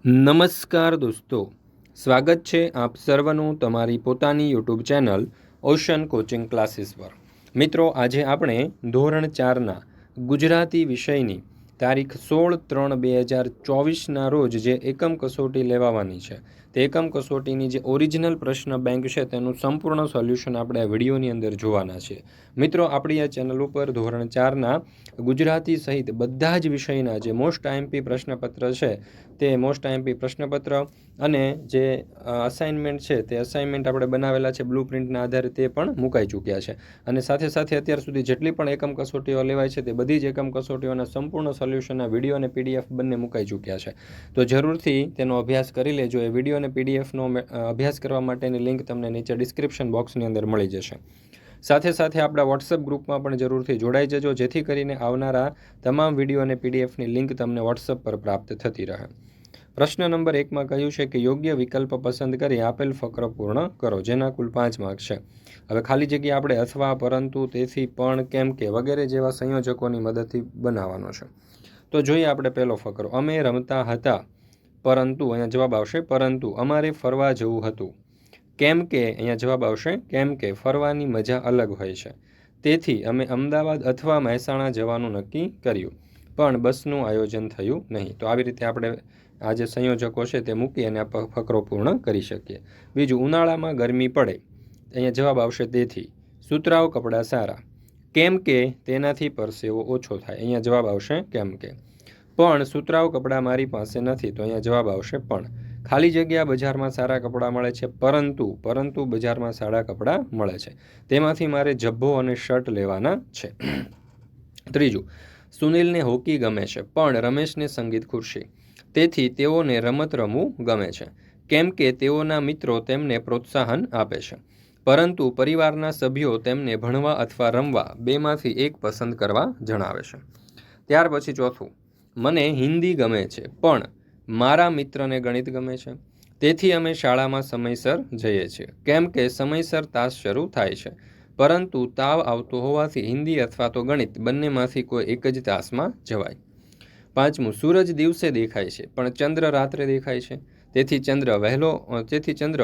નમસ્કાર દોસ્તો, સ્વાગત છે આપ સર્વનું તમારી પોતાની YouTube channel ocean coaching classes પર। મિત્રો, આજે આપણે ધોરણ 4ના ગુજરાતી વિષયની તારીખ 16/3/2024ના રોજ જે એકમ કસોટી લેવાવાની છે તે એકમ કસોટીની જે ઓરિજિનલ પ્રશ્ન બેંક છે તેનું સંપૂર્ણ સોલ્યુશન આપણે આ વિડીયોની અંદર જોવાના છે। મિત્રો, આપણી આ ચેનલ ઉપર ધોરણ 4ના ગુજરાતી સહિત બધા જ વિષયના જે મોસ્ટ આઈએમપી પ્રશ્નપત્ર છે તે મોસ્ટ આઈએમપી પ્રશ્નપત્ર અને જે અસાઇનમેન્ટ છે તે અસાઇનમેન્ટ આપણે બનાવેલા છે બ્લુ પ્રિન્ટના આધારે તે પણ મુકાઈ ચૂક્યા છે। અને સાથે સાથે અત્યાર સુધી જેટલી પણ એકમ કસોટીઓ લેવાય છે તે બધી જ એકમ કસોટીઓના સંપૂર્ણ સોલ્યુશનના વિડીયો અને પીડીએફ બંને મુકાઈ ચૂક્યા છે। તો જરૂરથી તેનો અભ્યાસ કરી લેજો। એ વિડીયો અને પીડીએફનો અભ્યાસ કરવા માટેની લિંક તમને નીચે ડિસ્ક્રિપ્શન બોક્સની અંદર મળી જશે। સાથે સાથે આપણા વોટ્સઅપ ગ્રુપમાં પણ જરૂરથી જોડાઈ જજો, જેથી કરીને આવનારા તમામ વિડીયો અને પીડીએફની લિંક તમને વોટ્સઅપ પર પ્રાપ્ત થતી રહે। પ્રશ્ન નંબર 1માં કહ્યું છે કે યોગ્ય વિકલ્પ પસંદ કરી આપેલ ફકરો પૂર્ણ કરો, જેના કુલ 5 માર્ક છે। હવે ખાલી જગ્યા આપણે અથવા, પરંતુ, તેથી, પણ, કેમ કે વગેરે જેવા સંયોજકોની મદદથી બનાવવાનો છે। તો જોઈએ આપણે પહેલો ફકરો। અમે રમતા હતા પરંતુ, અહીંયા જવાબ આવશે પરંતુ, અમારે ફરવા જવું હતું। કેમ કે, અહીંયા જવાબ આવશે કેમ કે ફરવાની મજા અલગ હોય છે, તેથી અમે અમદાવાદ અથવા મહેસાણા જવાનું નક્કી કર્યું, પણ બસનું આયોજન થયું નહીં। તો આવી રીતે આપણે આ જે સંયોજકો છે તે મૂકી અને આ ફકરો પૂર્ણ કરી શકીએ। બીજું, ઉનાળામાં ગરમી પડે, અહીંયા જવાબ આવશે તેથી। સુતરાઉ કપડાં સારા, કેમ કે તેનાથી પરસેવો ઓછો થાય, અહીંયા જવાબ આવશે કેમ કે। પણ સુતરાઉ કપડાં મારી પાસે નથી, તો અહીંયા જવાબ આવશે પણ। ખાલી જગ્યા બજારમાં સારા કપડાં મળે છે, પરંતુ બજારમાં સારા કપડાં મળે છે, તેમાંથી મારે જબ્બો અને શર્ટ લેવાના છે। ત્રીજું, સુનિલને હોકી ગમે છે, પણ રમેશને સંગીત ખુરશી, તેથી તેઓને રમત રમવું ગમે છે, કેમ કે તેઓના મિત્રો તેમને પ્રોત્સાહન આપે છે, પરંતુ પરિવારના સભ્યો તેમને ભણવા અથવા રમવા બેમાંથી એક પસંદ કરવા જણાવે છે। ત્યાર પછી ચોથું, મને હિન્દી ગમે છે, પણ મારા મિત્રને ગણિત ગમે છે, તેથી અમે શાળામાં સમયસર જઈએ છીએ, કેમ કે સમયસર તાસ શરૂ થાય છે, પરંતુ તાવ આવતો હોવાથી હિન્દી અથવા તો ગણિત બંનેમાંથી કોઈ એક જ તાસમાં જવાય। પાંચમું, સૂરજ દિવસે દેખાય છે, પણ ચંદ્ર રાત્રે દેખાય છે, તેથી ચંદ્ર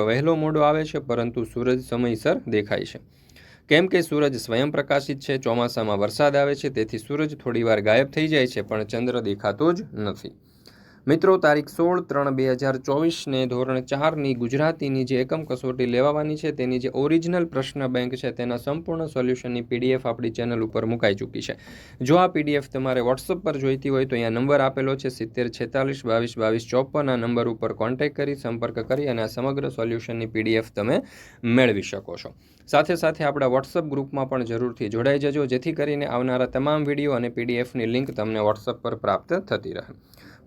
વહેલો મોડો આવે છે, પરંતુ સૂરજ સમયસર દેખાય છે, કેમ કે સૂરજ સ્વયં પ્રકાશિત છે। ચોમાસામાં વરસાદ આવે છે, તેથી સૂરજ થોડીવાર ગાયબ થઈ જાય છે, પણ ચંદ્ર દેખાતો જ નથી। મિત્રો, તારીખ 16/3/2024ને ધોરણ 4ની ગુજરાતીની જે એકમ કસોટી લેવાવાની છે તેની જે ઓરિજિનલ પ્રશ્ન બેંક છે તેના સંપૂર્ણ સોલ્યુશનની પીડીએફ આપણી ચેનલ ઉપર મુકાઈ ચૂકી છે। જો આ પીડીએફ તમારે વોટ્સઅપ પર જોઈતી હોય તો અહીંયા નંબર આપેલો છે 7046222254, આ નંબર ઉપર કોન્ટેક્ટ કરી સંપર્ક કરી અને આ સમગ્ર સોલ્યુશનની પીડીએફ તમે મેળવી શકો છો। સાથે સાથે આપણા વોટ્સઅપ ગ્રુપમાં પણ જરૂરથી જોડાઈ જજો, જેથી કરીને આવનારા તમામ વિડીયો અને પીડીએફની લિંક તમને વોટ્સઅપ પર પ્રાપ્ત થતી રહે।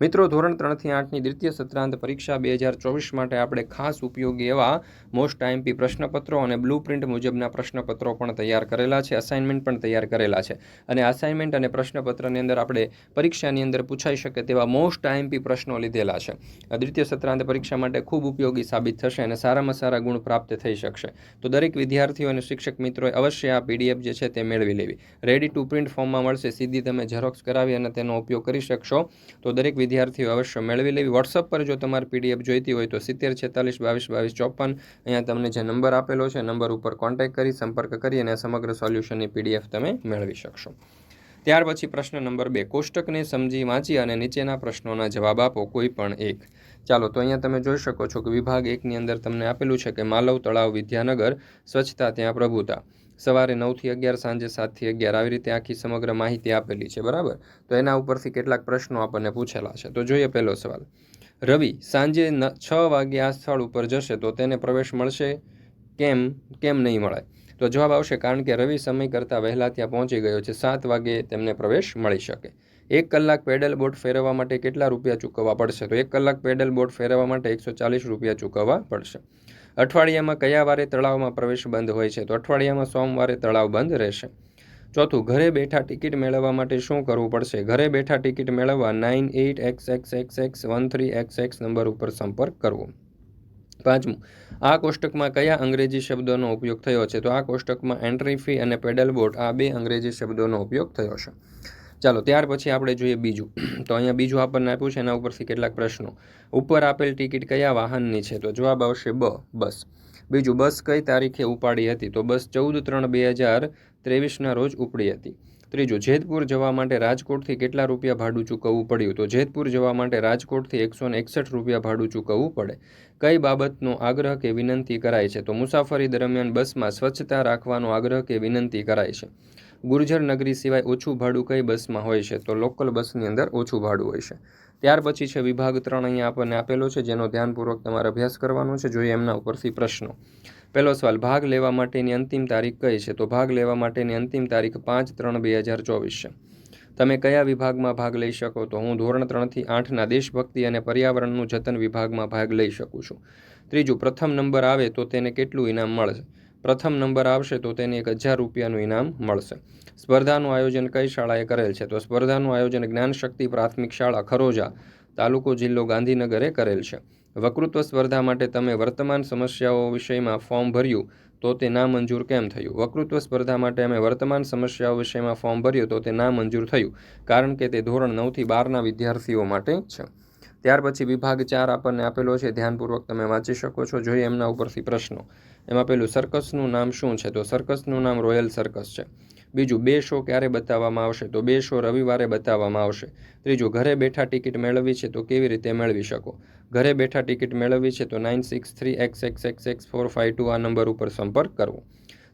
મિત્રો, ધોરણ 3થી 8ની દ્વિતીય સત્રાંત પરીક્ષા 2024 માટે આપણે ખાસ ઉપયોગી એવા મોસ્ટ આઈએમપી પ્રશ્નપત્રો અને બ્લુ પ્રિન્ટ મુજબના પ્રશ્નપત્રો પણ તૈયાર કરેલા છે, અસાઇનમેન્ટ પણ તૈયાર કરેલા છે, અને અસાઇનમેન્ટ અને પ્રશ્નપત્રની અંદર આપણે પરીક્ષાની અંદર પૂછાઈ શકે તેવા મોસ્ટ આઈએમપી પ્રશ્નો લીધેલા છે। દ્વિતીય સત્રાંત પરીક્ષા માટે ખૂબ ઉપયોગી સાબિત થશે અને સારામાં સારા ગુણ પ્રાપ્ત થઈ શકશે। તો દરેક વિદ્યાર્થીઓ અને શિક્ષક મિત્રોએ અવશ્ય આ પીડીએફ જે છે તે મેળવી લેવી। રેડી ટુ પ્રિન્ટ ફોર્મમાં મળશે, સીધી તમે ઝેરોક્સ કરાવી અને તેનો ઉપયોગ કરી શકશો। તો દરેક વિદ્યાર્થીઓ અવશ્ય મેળવી લેવી। વોટ્સઅપ પર જો તમારે પીડીએફ જોઈતી હોય તો 7046222254, અહીંયા તમને જે નંબર આપેલો છે નંબર ઉપર કોન્ટેક્ટ કરી સંપર્ક કરી અને સમગ્ર સોલ્યુશનની પીડીએફ તમે મેળવી શકશો। ત્યાર પછી પ્રશ્ન નંબર 2, કોષ્ટકને સમજી વાંચી અને નીચેના પ્રશ્નોના જવાબ આપો, કોઈ પણ એક। ચાલો, તો અહીંયા તમે જોઈ શકો છો કે વિભાગ 1ની અંદર તમને આપેલું છે કે માલવ તળાવ વિદ્યાનગર, સ્વચ્છતા ત્યાં પ્રભુતા, સવારે 9 થી 11, સાંજે 7 થી 11, આવી રીતે આખી સમગ્ર માહિતી આપેલી છે, બરાબર। તો એના ઉપરથી કેટલાક પ્રશ્નો આપણને પૂછેલા છે। તો જોઈએ પહેલો સવાલ, રવિ સાંજે 6 વાગે આ સ્થળ ઉપર જશે તો તેને પ્રવેશ મળશે, કેમ નહીં મળે? તો જવાબ આવશે કારણ કે રવિ સમય કરતાં વહેલા ત્યાં પહોંચી ગયો છે, 7 વાગે તેમને પ્રવેશ મળી શકે। 1 કલાક પેડલ બોટ ફેરવવા માટે કેટલા રૂપિયા ચૂકવવા પડશે? તો 1 કલાક પેડલ બોટ ફેરવવા માટે 140 રૂપિયા ચૂકવવા પડશે। અઠવાડિયામાં કયા વારે તળાવમાં પ્રવેશ બંધ હોય છે? તો અઠવાડિયામાં સોમવારે તળાવ બંધ રહેશે। ચોથું, ઘરે બેઠા ટિકિટ મેળવવા માટે શું કરવું પડશે? ઘરે બેઠા ટિકિટ મેળવવા 98XXXX13XX નંબર ઉપર સંપર્ક કરવો। પાંચમું, આ કોષ્ટકમાં કયા અંગ્રેજી શબ્દોનો ઉપયોગ થયો છે? તો આ કોષ્ટકમાં એન્ટ્રી ફી અને પેડલ બોટ આ બે અંગ્રેજી શબ્દોનો ઉપયોગ થયો છે। ચાલો ત્યાર પછી આપણે જોઈએ બીજું. તો અહીંયા બીજું આપણને આપ્યું છે, એના ઉપરથી કેટલાક પ્રશ્નો. ઉપર આપેલ ટિકિટ કયા વાહનની છે? તો જવાબ આવશે બસ. બીજું, બસ કઈ તારીખે ઉપાડી હતી? તો બસ 14/3/2023ના રોજ ઉપડી હતી. ત્રીજું, જેતપુર જવા માટે રાજકોટથી કેટલા રૂપિયા ભાડું ચૂકવવું પડ્યું? તો જેતપુર જવા માટે રાજકોટથી 161 રૂપિયા ભાડું ચૂકવવું પડે. કઈ બાબતનો આગ્રહ કે વિનંતી કરાય છે? તો મુસાફરી દરમિયાન બસમાં સ્વચ્છતા રાખવાનો આગ્રહ કે વિનંતી કરાય છે. ગુર્જર નગરી સિવાય ઓછું ભાડું કઈ બસમાં હોય છે? તો લોકલ બસની અંદર ઓછું ભાડું હોય છે. ત્યાર પછી છે વિભાગ 3, અહીંયા આપણને આપેલો છે, જેનો ધ્યાનપૂર્વક તમારે અભ્યાસ કરવાનો છે. જોઈએ એમના ઉપરથી પ્રશ્નો. પહેલો સવાલ, ભાગ લેવા માટેની અંતિમ તારીખ કઈ છે? તો ભાગ લેવા માટેની અંતિમ તારીખ 5/3/2024 છે. તમે કયા વિભાગમાં ભાગ લઈ શકો? તો હું ધોરણ 3થી 8ના દેશભક્તિ અને પર્યાવરણનું જતન વિભાગમાં ભાગ લઈ શકું છું. ત્રીજું, પ્રથમ નંબર આવે તો તેને કેટલું ઇનામ મળશે? પ્રથમ નંબર આવશે તો તેને 1000 રૂપિયાનું ઇનામ મળશે. સ્પર્ધાનું આયોજન કઈ શાળાએ કરેલ છે? તો સ્પર્ધાનું આયોજન જ્ઞાનશક્તિ પ્રાથમિક શાળા ખરોજા, તાલુકો જિલ્લો ગાંધીનગરે કરેલ છે. વકૃત્વ સ્પર્ધા માટે તમે વર્તમાન સમસ્યાઓ વિષયમાં ફોર્મ ભર્યું તો તે નામંજૂર કેમ થયું? વકૃત્વ સ્પર્ધા માટે અમે વર્તમાન સમસ્યાઓ વિષયમાં ફોર્મ ભર્યું તો તે નામંજૂર થયું, કારણ કે તે ધોરણ 9થી 12ના વિદ્યાર્થીઓ માટે છે. ત્યાર પછી વિભાગ 4 આપણને આપેલો છે, ધ્યાનપૂર્વક તમે વાંચી શકો છો. જોઈએ એમના ઉપરથી પ્રશ્નો. એમાં પેલું, સર્કસનું નામ શું છે? તો સર્કસનું નામ રોયલ સર્કસ છે. બીજું, 2 શો ક્યારે બતાવવામાં આવશે? તો 2 શો રવિવારે બતાવવામાં આવશે. ત્રીજું, ઘરે બેઠા ટિકિટ મેળવવી છે તો કેવી રીતે મેળવી શકો? ઘરે બેઠા ટિકિટ મેળવવી છે તો 9638666452 આ નંબર ઉપર સંપર્ક કરવો.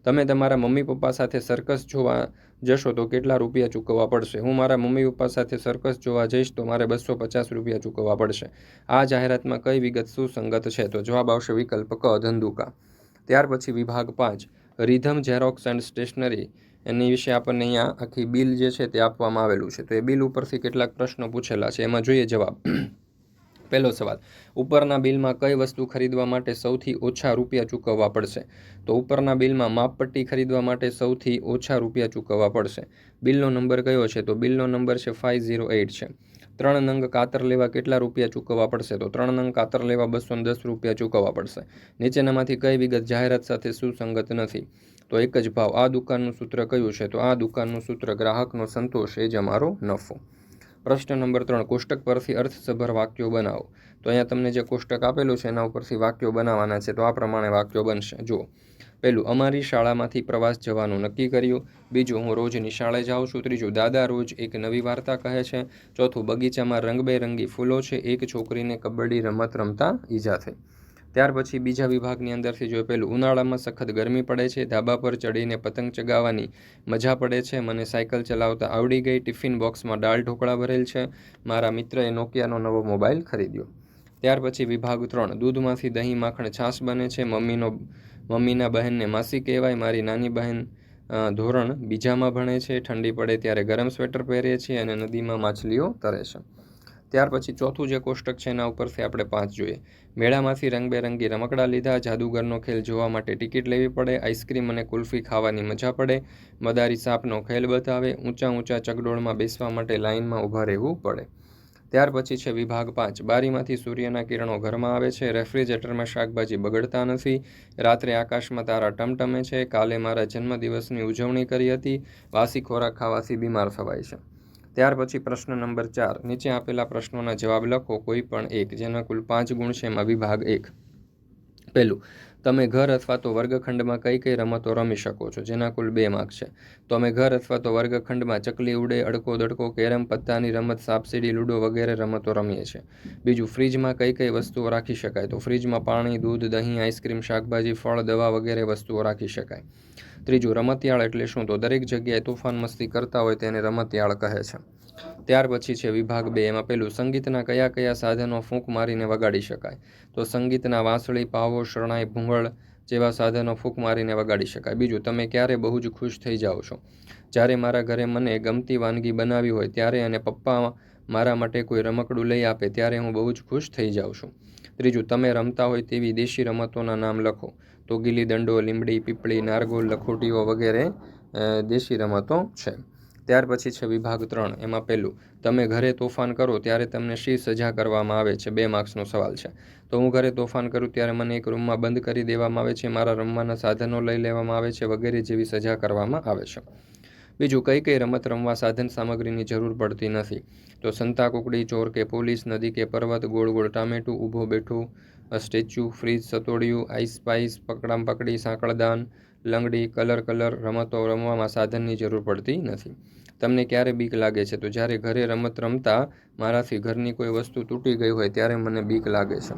તમે તમારા મમ્મી પપ્પા સાથે સર્કસ જોવા જશો તો કેટલા રૂપિયા ચૂકવવા પડશે? હું મારા મમ્મી પપ્પા સાથે સર્કસ જોવા જઈશ તો મારે 250 રૂપિયા ચૂકવવા પડશે. આ જાહેરાતમાં કઈ વિગત સુસંગત છે? તો જવાબ આવશે વિકલ્પ ક, ધંધુકા. ત્યાર પછી વિભાગ 5, રિધમ ઝેરોક્સ એન્ડ સ્ટેશનરી, એની વિશે આપણને અહીંયા આખી બિલ જે છે તે આપવામાં આવેલું છે. તો એ બિલ ઉપરથી કેટલાક પ્રશ્નો પૂછેલા છે, એમાં જોઈએ જવાબ. પહેલો સવાલ, ઉપરના બિલમાં કઈ વસ્તુ ખરીદવા માટે સૌથી ઓછા રૂપિયા ચૂકવવા પડશે? તો ઉપરના બિલમાં માપપટ્ટી ખરીદવા માટે સૌથી ઓછા રૂપિયા ચૂકવવા પડશે. બિલનો નંબર કયો છે? તો બિલનો નંબર છે 508 છે. 3 નંગ કાતર લેવા કેટલા રૂપિયા ચૂકવવા પડશે? તો 3 નંગ કાતર લેવા 210 રૂપિયા ચૂકવવા પડશે. નીચેનામાંથી કઈ વિગત જાહેરાત સાથે સુસંગત નથી? તો એક જ ભાવ. આ દુકાનનું સૂત્ર કયું છે? તો આ દુકાનનું સૂત્ર ગ્રાહકનો સંતોષ એ જ અમારો નફો. પ્રશ્ન નંબર 3, કોષ્ટક પરથી અર્થસભર વાક્યો બનાવો. તો અહીંયા તમને જે કોષ્ટક આપેલું છે એના ઉપરથી વાક્યો બનાવવાના છે. તો આ પ્રમાણે વાક્યો બનશે. જુઓ, પહેલું, અમારી શાળામાંથી પ્રવાસ જવાનું નક્કી કર્યું. બીજું, હું રોજ નિશાળે જાઉં છું. ત્રીજું, દાદા રોજ એક નવી વાર્તા કહે છે. ચોથું, બગીચામાં રંગબેરંગી ફૂલો છે. એક છોકરીને કબડ્ડી રમત રમતા ઈજા થઈ. ત્યાર પછી બીજા વિભાગની અંદરથી જોઈએ, પહેલું, ઉનાળામાં સખત ગરમી પડે છે. ધાબા પર ચડીને પતંગ ચગાવવાની મજા પડે છે. મને સાયકલ ચલાવતા આવડી ગઈ. ટિફિન બોક્સમાં દાળ ઢોકળા ભરેલ છે. મારા મિત્રએ નોકિયાનો નવો મોબાઈલ ખરીદ્યો. ત્યાર પછી વિભાગ 3, દૂધમાંથી દહીં, માખણ, છાશ બને છે. મમ્મીના બહેનને માસી કહેવાય. મારી નાની બહેન ધોરણ 2માં ભણે છે. ઠંડી પડે ત્યારે ગરમ સ્વેટર પહેરીએ છીએ અને નદીમાં માછલીઓ તરે છે. ત્યાર પછી ચોથું જે કોષ્ટક છે એના ઉપરથી આપણે 5 જોઈએ. મેળામાંથી રંગબેરંગી રમકડાં લીધા. જાદુગરનો ખેલ જોવા માટે ટિકિટ લેવી પડે. આઈસ્ક્રીમ અને કુલ્ફી ખાવાની મજા પડે. મદારી સાપનો ખેલ બતાવે. ઊંચા ચકડોળમાં બેસવા માટે લાઇનમાં ઊભા રહેવું પડે. ત્યાર પછી છે વિભાગ 5, બારીમાંથી સૂર્યના કિરણો ઘરમાં આવે છે. રેફ્રિજરેટરમાં શાકભાજી બગડતા નથી. રાત્રે આકાશમાં તારા ટમટમે છે. કાલે મારા જન્મદિવસની ઉજવણી કરી હતી. વાસી ખોરાક ખાવાથી બીમાર થવાય છે. ત્યાર પછી પ્રશ્ન નંબર 4, નીચે આપેલા પ્રશ્નોના જવાબ લખો, કોઈ પણ એક, જેના કુલ 5 ગુણ છે. એમાં વિભાગ 1, પહેલું, તમે ઘર અથવા તો વર્ગખંડમાં કઈ કઈ રમતો રમી શકો છો? જેના કુલ 2 માર્ક છે. તો અમે ઘર અથવા તો વર્ગખંડમાં ચકલી ઉડે, અડકો દડકો, કેરમ, પત્તાની રમત, સાપસીડી, લૂડો વગેરે રમતો રમીએ છીએ. બીજું, ફ્રીજમાં કઈ કઈ વસ્તુઓ રાખી શકાય? તો ફ્રીજમાં પાણી, દૂધ, દહીં, આઈસ્ક્રીમ, શાકભાજી, ફળ, દવા વગેરે વસ્તુઓ રાખી શકાય. ત્રીજું, રમતિયાળ એટલે શું? તો દરેક જગ્યાએ તોફાન મસ્તી કરતા હોય તેને રમતિયાળ કહે છે. ત્યાર પછી છે વિભાગ 2, એમાં પહેલું, સંગીતના કયા કયા સાધનો ફૂંક મારીને વગાડી શકાય? તો સંગીતના વાંસળી, પાવો, શરણાઈ, ભૂંગળ જેવા સાધનો ફૂંક મારીને વગાડી શકાય. બીજું, તમે ક્યારે બહુ જ ખુશ થઈ જાઓ છો? જ્યારે મારા ઘરે મને ગમતી વાનગી બનાવી હોય ત્યારે અને પપ્પા મારા માટે કોઈ રમકડું લઈ આપે ત્યારે હું બહુ જ ખુશ થઈ જાઉં છું. ત્રીજું, તમે રમતા હોય તેવી દેશી રમતોના નામ લખો. તો ગીલી દંડો, લીમડી, પીપળી, નારગોલ, લખોટીઓ વગેરે દેશી રમતો છે. ત્યાર પછી છે વિભાગ 3, એમાં પહેલું, તમે ઘરે તોફાન કરો ત્યારે તમને શી સજા કરવામાં આવે છે? 2 માર્ક્સનો સવાલ છે. તો હું ઘરે તોફાન કરું ત્યારે મને એક રૂમમાં બંધ કરી દેવામાં આવે છે. મારા રમવાના સાધનો લઈ લેવામાં આવે છે વગેરે જેવી સજા કરવામાં આવે છે. બીજું, કઈ રમત રમવા સાધન સામગ્રીની જરૂર પડતી નથી? તો સંતાકુકડી, ચોર કે પોલીસ, નદી કે પર્વત, ગોળ ગોળ ટામેટું, ઊભો બેઠું સ્ટેચ્યુ, ફ્રીજ, સતોડિયું, આઈસ સ્પાઈસ, પકડામ પકડી, સાંકળદાન, લંગડી, કલર રમતો રમવામાં સાધનની જરૂર પડતી નથી. તમને ક્યારે બીક લાગે છે? તો જ્યારે ઘરે રમત રમતા મારાથી ઘરની કોઈ વસ્તુ તૂટી ગઈ હોય ત્યારે મને બીક લાગે છે.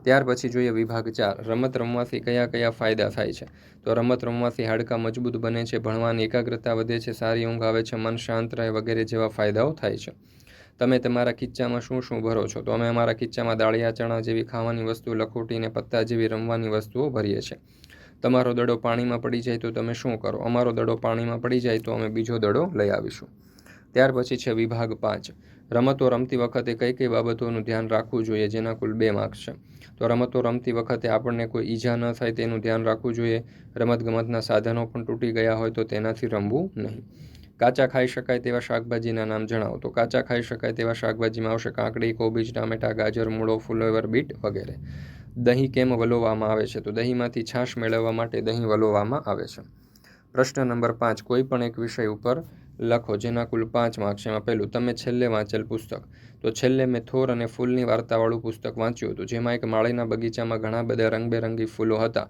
ત્યાર પછી જોઈએ વિભાગ 4, રમત રમવાથી કયા ફાયદા થાય છે? તો રમત રમવાથી હાડકાં મજબૂત બને છે, ભણવાની એકાગ્રતા વધે છે, સારી ઊંઘ આવે છે, મન શાંત રહે વગેરે જેવા ફાયદાઓ થાય છે. તમે તમારા ખીચ્ચામાં શું ભરો છો? તો અમે અમારા ખીચ્ચામાં દાળિયા, ચણા જેવી ખાવાની વસ્તુ, લખોટી ને પત્તા જેવી રમવાની વસ્તુઓ ભરીએ છીએ. તમારો દડો પાણીમાં પડી જાય તો તમે શું કરો? અમારો દડો પાણીમાં પડી જાય તો અમે બીજો દડો લઈ આવીશું. ત્યાર પછી છે વિભાગ 5, રમતો રમતી વખતે કઈ બાબતોનું ધ્યાન રાખવું જોઈએ, જેના કુલ 2 માર્ક્સ છે. તો રમતો રમતી વખતે આપણને કોઈ ઈજા ન થાય તેનું ધ્યાન રાખવું જોઈએ. રમતગમતના સાધનો પણ તૂટી ગયા હોય તો તેનાથી રમવું નહીં. કાચા ખાઈ શકાય તેવા શાકભાજીના નામ જણાવો. તો કાચા ખાઈ શકાય તેવા શાકભાજીમાં આવશે કાકડી, કોબીજ, ટામેટા, ગાજર, મૂળો, ફુલેવર, બીટ વગેરે. દહીં કેમ વલોવામાં આવે છે? તો દહીંમાંથી છાશ મેળવવા માટે દહીં વલોવામાં આવે છે. પ્રશ્ન નંબર 5, કોઈ પણ એક વિષય ઉપર લખો, જેના કુલ 5 માર્ક્સ. એમાં પહેલું, તમે છેલ્લે વાંચેલ પુસ્તક. તો છેલ્લે મેં થોર અને ફૂલની વાર્તાવાળું પુસ્તક વાંચ્યું હતું, જેમાં એક માળીના બગીચામાં ઘણા બધા રંગબેરંગી ફૂલો હતા,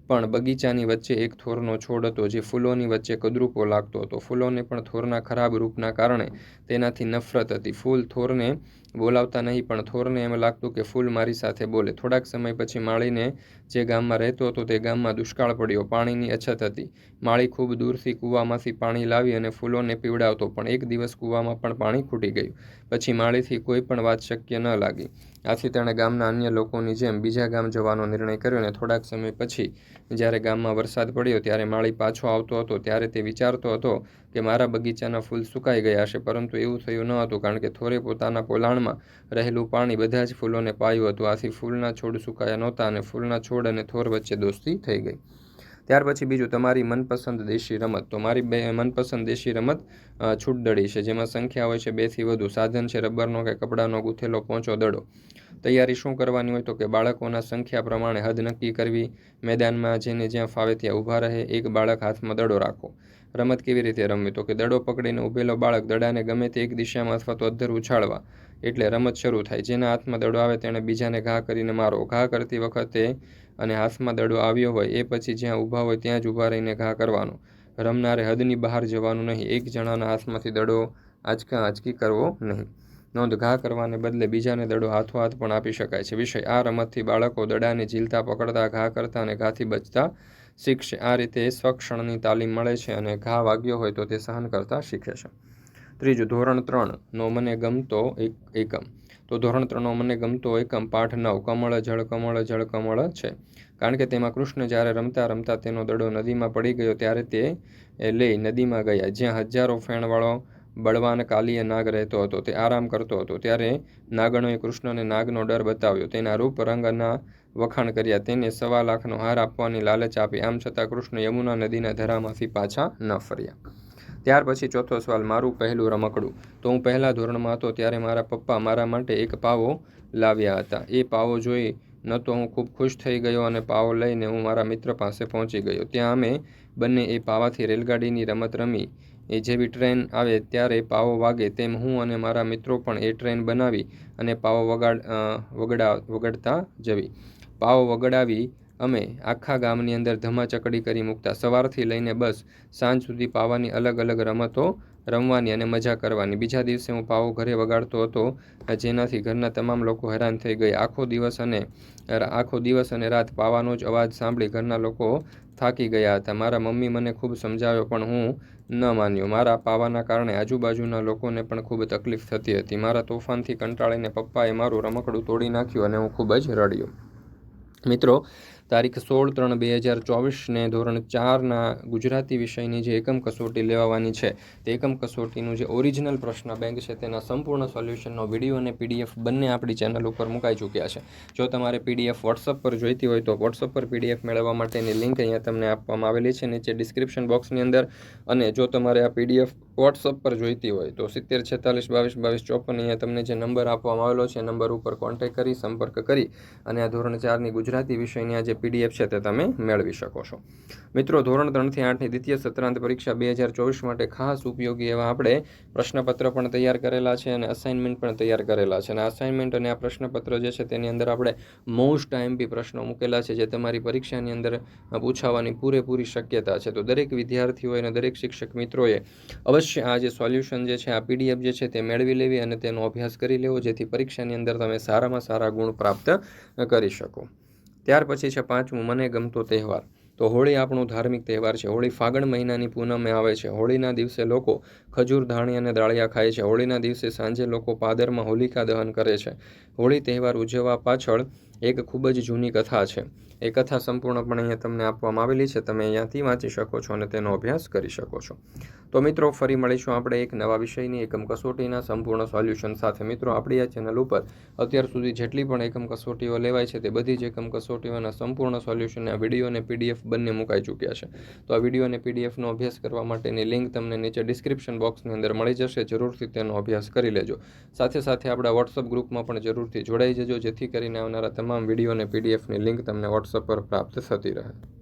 પણ બગીચાની વચ્ચે એક થોરનો છોડ હતો જે ફૂલોની વચ્ચે કદરૂપો લાગતો હતો. ફૂલોને પણ થોરના ખરાબ રૂપના કારણે તેનાથી નફરત હતી. ફૂલ થોરને બોલાવતા નહીં, પણ થોરને એમ લાગતું કે ફૂલ મારી સાથે બોલે. થોડાક સમય પછી માળીને જે ગામમાં રહેતો હતો તે ગામમાં દુષ્કાળ પડ્યો, પાણીની અછત હતી. માળી ખૂબ દૂરથી કૂવામાંથી પાણી લાવી અને ફૂલોને પીવડાવતો, પણ એક દિવસ કૂવામાં પણ પાણી ખૂટી ગયું. પછી માળીથી કોઈ પણ વાત શક્ય ન લાગી. આથી તેણે ગામના અન્ય લોકોની જેમ બીજા ગામ જવાનો નિર્ણય કર્યો અને થોડાક સમય પછી જ્યારે ગામમાં વરસાદ પડ્યો ત્યારે માળી પાછો આવતો હતો ત્યારે તે વિચારતો હતો કે મારા બગીચાના ફૂલ સુકાઈ ગયા હશે, પરંતુ એવું થયું ન હતું, કારણ કે થોરે પોતાના પોલાણમાં રહેલું પાણી બધા જ ફૂલોને પાયું હતું. આથી ફૂલના છોડ સુકાયા નહોતા અને ફૂલના છોડ અને થોર વચ્ચે દોસ્તી થઈ ગઈ. ત્યાર પછી બીજું, તમારી મનપસંદ દેશી રમત. તો મારી મનપસંદ દેશી રમત છૂટદડી છે, જેમાં સંખ્યા હોય છે 2 થી વધુ. સાધન છે રબરનો કે કપડાનો ગૂંથેલો પોંચો દડો. તૈયારી શું કરવાની હોય? તો કે બાળકોના સંખ્યા પ્રમાણે હદ નક્કી કરવી, મેદાનમાં જેને જ્યાં ફાવે ત્યાં ઊભા રહે, એક બાળક હાથમાં દડો રાખો. રમત કેવી રીતે રમવી? તો કે દડો પકડીને ઊભેલો બાળક દડાને ગમે તે એક દિશામાં અથવા તો અધ્ધર ઉછાળવા એટલે રમત શરૂ થાય. જેના હાથમાં દડો આવે તેણે બીજાને ઘા કરીને મારો. ઘા કરતી વખતે અને હાથમાં દડો આવ્યો હોય એ પછી જ્યાં ઊભા હોય ત્યાં જ ઊભા રહીને ઘા કરવાનો. રમનારે હદની બહાર જવાનું નહીં. એક જણાના હાથમાંથી દડો આંચકી કરવો નહીં. નોંધ, ઘા કરવાને બદલે બીજાને દડો હાથોહાથ પણ આપી શકાય છે. વિષય, આ રમતથી બાળકો દડાને ઝીલતા, પકડતા, ઘા કરતા અને ઘાથી બચતા શીખશે. આ રીતે સ્વક્ષણની તાલીમ મળે છે અને ઘા વાગ્યો હોય તો તે સહન કરતા શીખે છે. ત્રીજું, ધોરણ 3નો મને ગમતો એકમ. તો ધોરણ 3નો મને ગમતો એકમ પાઠ 9, કમળ જળ કમળ જળ કમળ છે. કારણ કે તેમાં કૃષ્ણ જ્યારે રમતા રમતા તેનો દડો નદીમાં પડી ગયો ત્યારે તે લઈ નદીમાં ગયા, જ્યાં હજારો ફેણવાળો બળવાન કાલિય નાગ રહેતો હતો. તે આરામ કરતો હતો. ત્યારે નાગણોએ કૃષ્ણને નાગનો ડર બતાવ્યો, તેના રૂપ રંગના વખાણ કર્યા, તેને 1.25 લાખનો હાર આપવાની લાલચ આપી. આમ છતાં કૃષ્ણ યમુના નદીના ધરામાંથી પાછા ન ફર્યા. ત્યાર પછી ચોથો સવાલ, મારું પહેલું રમકડું. તો હું પહેલા ધોરણમાં હતો ત્યારે મારા પપ્પા મારા માટે એક પાવો લાવ્યા હતા. એ પાવો જોઈ ન તો હું ખૂબ ખુશ થઈ ગયો અને પાવો લઈને હું મારા મિત્ર પાસે પહોંચી ગયો. ત્યાં અમે બંને એ પાવાથી રેલગાડીની રમત રમી. એ જેવી ટ્રેન આવે ત્યારે પાવો વાગે તેમ હું અને મારા મિત્રો પણ એ ટ્રેન બનાવી અને પાવો વગાડતા જવી. પાવો વગાડાવી અમે આખા ગામની અંદર ધમાચકડી કરી મૂકતા. સવારથી લઈને બસ સાંજ સુધી પાવાની અલગ અલગ રમતો રમવાની અને મજા કરવાની. બીજા દિવસે હું પાવો ઘરે વગાડતો હતો, જેનાથી ઘરના તમામ લોકો હેરાન થઈ ગયા. આખો દિવસ અને રાત પાવાનો જ અવાજ સાંભળી ઘરના લોકો થાકી ગયા હતા. મારા મમ્મી મને ખૂબ સમજાવ્યો પણ હું ન માન્યો. મારા પાવાના કારણે આજુબાજુના લોકોને પણ ખૂબ તકલીફ થતી હતી. મારા તોફાનથી કંટાળીને પપ્પાએ મારું રમકડું તોડી નાખ્યું અને હું ખૂબ જ રડ્યો. મિત્રો, તારીખ 16/3/2024ને ધોરણ 4ના ગુજરાતી વિષયની જે એકમ કસોટી લેવાની છે તે એકમ કસોટીનું જે ઓરિજિનલ પ્રશ્ન બેંક છે તેના સંપૂર્ણ સોલ્યુશનનો વિડીયો અને PDF બંને આપણી ચેનલ ઉપર મુકાઈ ચૂક્યા છે. જો તમારે PDF વોટ્સઅપ પર જોઈતી હોય તો વોટ્સઅપ પર PDF મેળવવા માટેની લિંક અહીંયા તમને આપવામાં આવેલી છે નીચે ડિસ્ક્રિપ્શન બોક્સની અંદર. અને જો તમારે આ PDF વોટ્સઅપ પર જોઈતી હોય તો 7046222254 અહીંયા તમને જે નંબર આપવામાં આવેલો છે એ નંબર ઉપર કોન્ટેક્ટ કરી સંપર્ક કરી અને આ ધોરણ 4ની ગુજરાતી વિષયની આ જે PDF છે તે તમે મેળવી શકો છો. મિત્રો, ધોરણ 3થી 8ની દ્વિતીય સત્રાંત પરીક્ષા 2024 માટે ખાસ ઉપયોગી એવા આપણે પ્રશ્નપત્ર પણ તૈયાર કરેલા છે અને અસાઇનમેન્ટ પણ તૈયાર કરેલા છે. અને અસાઇનમેન્ટ અને આ પ્રશ્નપત્ર જે છે તેની અંદર આપણે મોસ્ટ IMP પ્રશ્નો મૂકેલા છે જે તમારી પરીક્ષાની અંદર પૂછાવાની પૂરેપૂરી શક્યતા છે. તો દરેક વિદ્યાર્થીઓએ અને દરેક શિક્ષક મિત્રોએ અવશ્ય આ જે સોલ્યુશન જે છે આ PDF જે છે તે મેળવી લેવી અને તેનો અભ્યાસ કરી લેવો, જેથી પરીક્ષાની અંદર તમે સારામાં સારા ગુણ પ્રાપ્ત કરી શકો. ત્યાર પછી છે 5મું, મને ગમતો તહેવાર. તો હોળી આપણો ધાર્મિક તહેવાર છે. હોળી ફાગણ મહિનાની પૂનમે આવે છે. હોળીના દિવસે લોકો ખજૂર, ધાણી અને દાળિયા ખાય છે. હોળીના દિવસે સાંજે લોકો પાદરમાં હોલિકા દહન કરે છે. હોળી તહેવાર ઉજવવા પાછળ એક ખૂબ જ જૂની કથા છે. એ કથા સંપૂર્ણપણે અહીંયા તમને આપવામાં આવેલી છે. તમે અહીંયાથી વાંચી શકો છો અને તેનો અભ્યાસ કરી શકો છો. તો મિત્રો, ફરી મળીશું આપણે એક નવા વિષયની એકમ કસોટીના સંપૂર્ણ સોલ્યુશન સાથે. મિત્રો, આપણી આ ચેનલ ઉપર અત્યાર સુધી જેટલી પણ એકમ કસોટીઓ લેવાય છે તે બધી જ એકમ કસોટીઓના સંપૂર્ણ સોલ્યુશનના વિડીયો અને PDF બંને મુકાઈ ચૂક્યા છે. તો આ વિડીયો અને PDFનો અભ્યાસ કરવા માટેની લિંક તમને નીચે ડિસ્ક્રિપ્શન બોક્સની અંદર મળી જશે. જરૂરથી તેનો અભ્યાસ કરી લેજો. સાથે સાથે આપણા WhatsApp ગ્રુપમાં પણ જરૂરથી જોડાઈ જજો, જેથી કરીને આવનારા તમામ વિડીયો અને PDFની લિંક તમને WhatsApp પર પ્રાપ્ત થતી રહે.